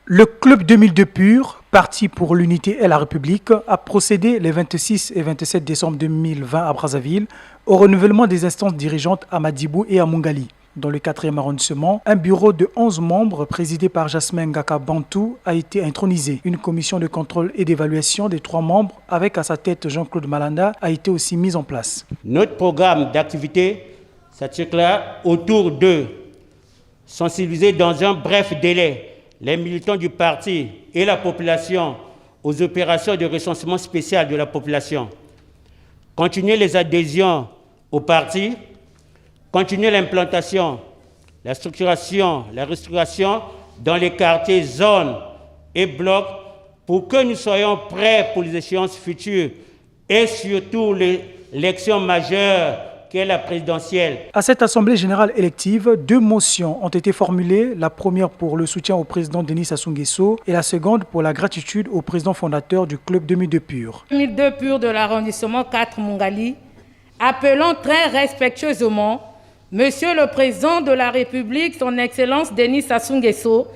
Le Club 2002 Pur, Parti pour l'unité et la République, a procédé les 26 et 27 décembre 2020 à Brazzaville au renouvellement des instances dirigeantes à Madibou et à Mungali. Dans le 4e arrondissement, un bureau de 11 membres présidé par Jasmin Ngaka Bantou a été intronisé. Une commission de contrôle et d'évaluation des 3 membres, avec à sa tête Jean-Claude Malanda, a été aussi mise en place. Notre programme d'activité s'articule autour de sensibiliser dans un bref délai les militants du parti et la population aux opérations de recensement spécial de la population, continuer les adhésions au parti, continuer l'implantation, la structuration, la restructuration dans les quartiers, zones et blocs pour que nous soyons prêts pour les échéances futures et surtout l'élection majeure qu'est la présidentielle. À cette Assemblée générale élective, 2 motions ont été formulées, la première pour le soutien au président Denis Sassou Nguesso et la seconde pour la gratitude au président fondateur du Club 2002 Pur. 2002 Pur de l'arrondissement 4 Mungali, appelons très respectueusement Monsieur le Président de la République, son Excellence Denis Sassou Nguesso,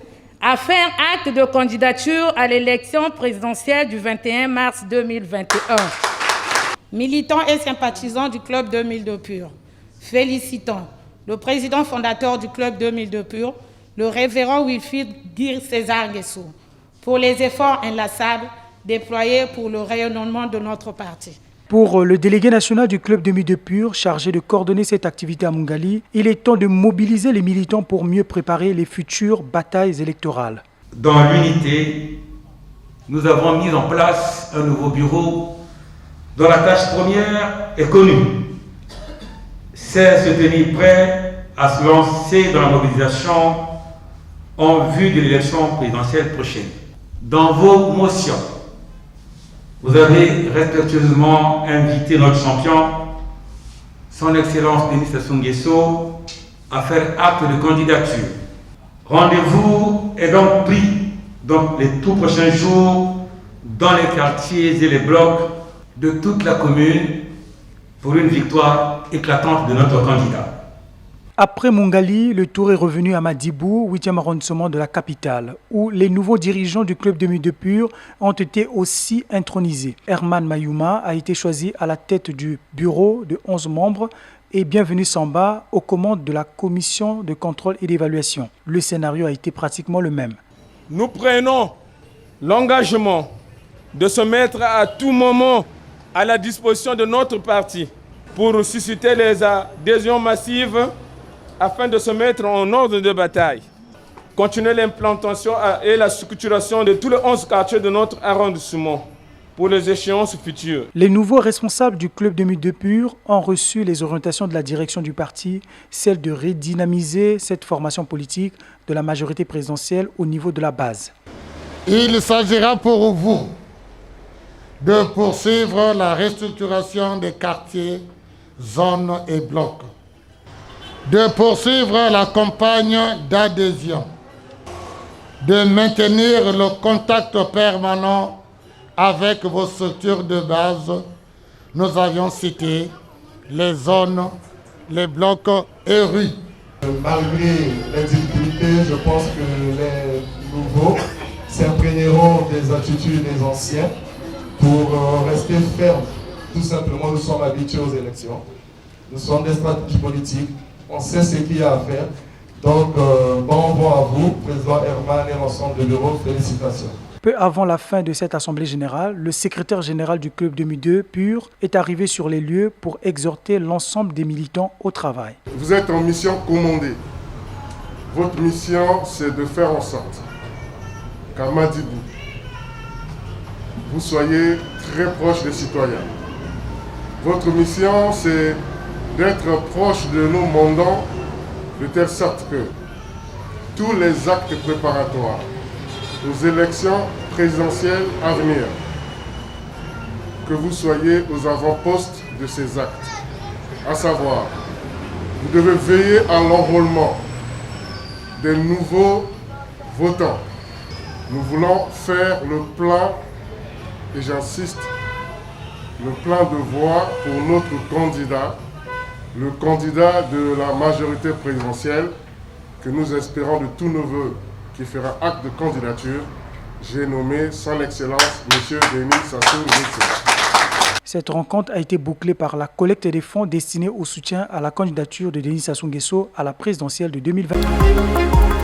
à faire acte de candidature à l'élection présidentielle du 21 mars 2021. Militants et sympathisants du Club 2002 Pur, félicitons le président fondateur du Club 2002 Pur, le révérend Wilfried Guir César Nguesso, pour les efforts inlassables déployés pour le rayonnement de notre parti. Pour le délégué national du Club 2002 Pur, chargé de coordonner cette activité à Mungali, il est temps de mobiliser les militants pour mieux préparer les futures batailles électorales. Dans l'unité, nous avons mis en place un nouveau bureau dont la tâche première est connue. C'est se tenir prêt à se lancer dans la mobilisation en vue de l'élection présidentielle prochaine. Dans vos motions, vous avez respectueusement invité notre champion, son Excellence Denis Sassou Nguesso, à faire acte de candidature. Rendez-vous est donc pris dans les tout prochains jours dans les quartiers et les blocs de toute la commune pour une victoire éclatante de notre candidat. Après Mungali, le tour est revenu à Madibou, 8e arrondissement de la capitale, où les nouveaux dirigeants du Club 2002 Pur ont été aussi intronisés. Herman Mayuma a été choisi à la tête du bureau de 11 membres et Bienvenu Samba aux commandes de la commission de contrôle et d'évaluation. Le scénario a été pratiquement le même. Nous prenons l'engagement de se mettre à tout moment à la disposition de notre parti pour susciter les adhésions massives afin de se mettre en ordre de bataille. Continuer l'implantation et la structuration de tous les 11 quartiers de notre arrondissement pour les échéances futures. Les nouveaux responsables du Club 2002 Pur ont reçu les orientations de la direction du parti, celle de redynamiser cette formation politique de la majorité présidentielle au niveau de la base. Il s'agira pour vous de poursuivre la restructuration des quartiers, zones et blocs, de poursuivre la campagne d'adhésion, de maintenir le contact permanent avec vos structures de base. Nous avions cité les zones, les blocs et rues. Malgré les difficultés, je pense que les nouveaux s'imprégneront des attitudes des anciens pour rester fermes. Tout simplement, nous sommes habitués aux élections. Nous sommes des stratégies politiques. On sait ce qu'il y a à faire. Donc, bon vent à vous, Président Herman et l'ensemble du bureau. Félicitations. Peu avant la fin de cette assemblée générale, le secrétaire général du Club 2002 Pur est arrivé sur les lieux pour exhorter l'ensemble des militants au travail. Vous êtes en mission commandée. Votre mission, c'est de faire en sorte qu'à Madibou, vous soyez très proche des citoyens. Votre mission, c'est d'être proche de nos mandants, de telle sorte que tous les actes préparatoires aux élections présidentielles à venir, que vous soyez aux avant-postes de ces actes. À savoir, vous devez veiller à l'enrôlement des nouveaux votants. Nous voulons faire le plein, et j'insiste, le plein de voix pour notre candidat, le candidat de la majorité présidentielle que nous espérons de tous nos voeux qui fera acte de candidature, j'ai nommé son Excellence M. Denis Sassou Nguesso. Cette rencontre a été bouclée par la collecte des fonds destinés au soutien à la candidature de Denis Sassou Nguesso à la présidentielle de 2020.